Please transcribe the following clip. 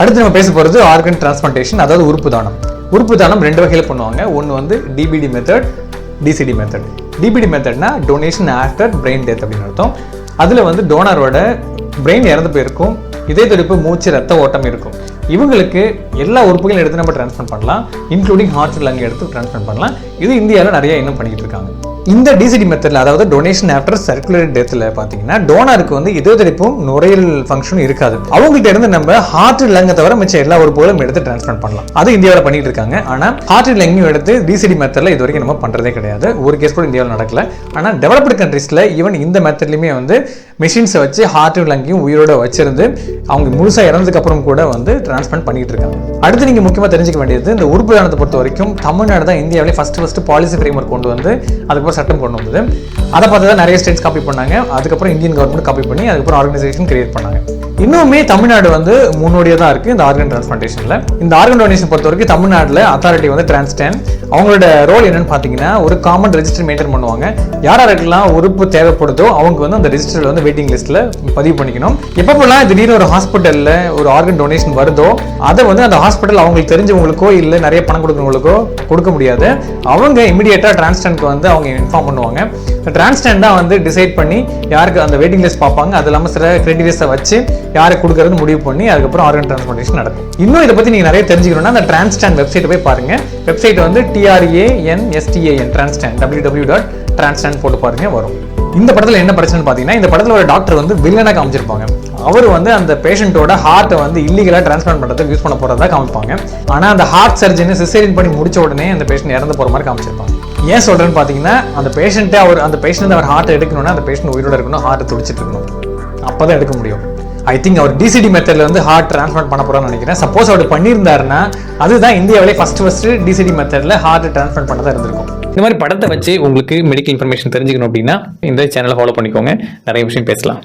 அடுத்து நம்ம பேச போகிறது ஆர்கன் டிரான்ஸ்பிளான்டேஷன், அதாவது உறுப்பு தானம். உறுப்பு தானம் ரெண்டு வகையில் பண்ணுவாங்க. ஒன்று வந்து DBD method, DCD method. DBD மெத்தட்னா டொனேஷன் ஆஃப்டர் பிரெயின் டெத் அப்படின்னு அர்த்தம். அதில் வந்து டோனரோட பிரெயின் இறந்து போயிருக்கும், இதய துடிப்பு, மூச்சு, ரத்த ஓட்டம் இருக்கும். இவங்களுக்கு எல்லா உறுப்புகளும் எடுத்து நம்ம டிரான்ஸ்பிளான்ட் பண்ணலாம், இன்க்ளூடிங் ஹார்ட், லங் எடுத்து டிரான்ஸ்பிளான்ட் பண்ணலாம். இது இந்தியாவில் நிறைய இன்னும் பண்ணிக்கிட்டு இருக்காங்க. இந்த டிசிடி மெத்தட்ல, அதாவது டொனேஷன் ஆஃப்டர் சர்க்குலர் டெத்ல பாத்தீங்கன்னா டோனருக்கு வந்து இதய துடிப்பும் நுரையீரல் ஃபங்க்ஷனும் இருக்காது. அவங்ககிட்ட இருந்து நம்ம ஹார்ட், லங்கை தவிர மிச்ச எல்லா உறுப்புகளும் எடுத்து டிரான்ஸ்பிளான்ட் பண்ணலாம். அது இந்தியாவில் பண்ணிட்டு இருக்காங்க. ஆனா ஹார்ட், லங்கையும் எடுத்து டிசிடி மெத்தட்ல இது வரைக்கும் நம்ம பண்றதே கிடையாது. ஒரு கேஸ் கூட இந்தியாவில் நடக்கல. ஆனா டெவலப்டு கண்ட்ரீஸ்ல ஈவன் இந்த மெத்தட்லயுமே வந்து மிஷின்ஸை வச்சு ஹார்ட், லங்கையும் உயிரோட வச்சிருந்து அவங்க முழுசா இறந்ததுக்கு அப்புறம் கூட வந்து டிரான்ஸ்பிளான்ட் பண்ணிட்டு இருக்காங்க. அடுத்து நீங்க முக்கியமா தெரிஞ்சுக்க வேண்டியது, இந்த உறுப்பு தானத்தை பொறுத்த வரைக்கும் தமிழ்நாடு தான் இந்தியாவிலே ஃபர்ஸ்ட் பாலிசி ஃப்ரேம்வொர்க் கொண்டு வந்து அதுக்கப்புறம் சட்டம் கொண்டு வந்தது. அதை பார்த்து தான் நிறைய ஸ்டேட்ஸ் காப்பி பண்ணாங்க. அதுக்கப்புறம் இந்தியன் கவர்மெண்ட் காப்பி பண்ணி அதுக்கப்புறம் ஆர்கனைசேஷன் கிரியேட் பண்ணாங்க. இன்னுமே தமிழ்நாடு வந்து முன்னோடியாக தான் இருக்கு இந்த ஆர்கன் டிரான்ஸ்பிளான்டேஷன்ல. இந்த ஆர்கன் டொனேஷன் பொறுத்த வரைக்கும் தமிழ்நாட்டில் அத்தாரிட்டி வந்து டிரான்ஸ்டன். அவங்களோட ரோல் என்னன்னு பார்த்தீங்கன்னா, ஒரு காமன் ரெஜிஸ்டர் மெயின்டைன் பண்ணுவாங்க. யாரெல்லாம் உறுப்பு தேவைப்படுதோ அவங்க வந்து அந்த ரெஜிஸ்டர்ல வந்து வெயிட்டிங் லிஸ்ட்ல பதிவு பண்ணிக்கணும். எப்பப்பெல்லாம் திடீர்னு ஒரு ஹாஸ்பிட்டல்ல ஒரு ஆர்கன் டொனேஷன் வருதோ அதை வந்து அந்த ஹாஸ்பிட்டல் அவங்களுக்கு தெரிஞ்சவங்களுக்கோ இல்லை நிறைய பணம் கொடுக்குறவங்களுக்கோ கொடுக்க முடியாது. அவங்க இமிடியேட்டா டிரான்ஸ்டன்க்கு வந்து அவங்க இன்ஃபார்ம் பண்ணுவாங்க. டிரான்ஸ்டன் தான் வந்து டிசைட் பண்ணி யாருக்கு அந்த வெயிட்டிங் லிஸ்ட் பார்ப்பாங்க. அது இல்லாமல் சில கிரைட்டீரியாஸை வச்சு யாருக்கு கொடுக்கறது முடிவு பண்ணி அதுக்கப்புறம் ஆர்கன் டிரான்ஸ்பிளான்டேஷன் நடக்கும். இன்னும் இதை பத்தி நீங்க நிறைய தெரிஞ்சுக்கணும்னா அந்த டிரான்ஸ்டன் வெப்சைட் போய் பாருங்க. வெப்சைட் வந்து TRANSTAN டிரான்ஸ்டன் www.transtan போட்டு பாருங்க, வரும். இந்த படத்துல என்ன பிரச்சனை பாத்தீங்கன்னா, இந்த படத்துல ஒரு டாக்டர் வந்து வில்லனா காமிச்சிருப்பாங்க. அவர் வந்து அந்த பேஷண்டோட ஹார்ட்டை வந்து இல்லீகலா டிரான்ஸ்பிளான்ட் பண்றதுக்கு யூஸ் பண்ண போறதா காமிப்பாங்க. ஆனா அந்த ஹார்ட் சர்ஜனை சிசேரியன் பண்ணி முடிச்ச உடனே அந்த பேஷண்ட் இறந்து போற மாதிரி காமிச்சிருப்பாங்க. ஏன் சொல்றேன்னு பாத்தீங்கன்னா, அந்த பேஷண்ட்டை அந்த பேஷண்ட் அவர் ஹார்ட் எடுக்கணும்னா அந்த பேஷண்ட் உயிரோட இருக்கணும், ஹார்ட் துடிச்சிட்டு இருக்கணும், அப்பதான் எடுக்க முடியும். ஐ திங்க் அவர் டிசிடி மெத்தட்ல வந்து ஹார்ட் டிரான்ஸ்பிளான்ட் பண்ண போறான்னு நினைக்கிறேன். சப்போஸ் அவர் பண்ணியிருந்தாருன்னா அதுதான் இந்தியாவிலே ஃபர்ஸ்ட் டிசிடி மெத்தட்ல ஹார்ட் டிரான்ஸ்பிளான்ட் பண்ணதா இருந்திருக்கும். இந்த மாதிரி படத்தை வச்சு உங்களுக்கு மெடிக்கல் இன்ஃபர்மேஷன் தெரிஞ்சுக்கணும் அப்படின்னா இந்த சேனலை ஃபாலோ பண்ணிக்கோங்க. நிறைய விஷயம் பேசலாம்.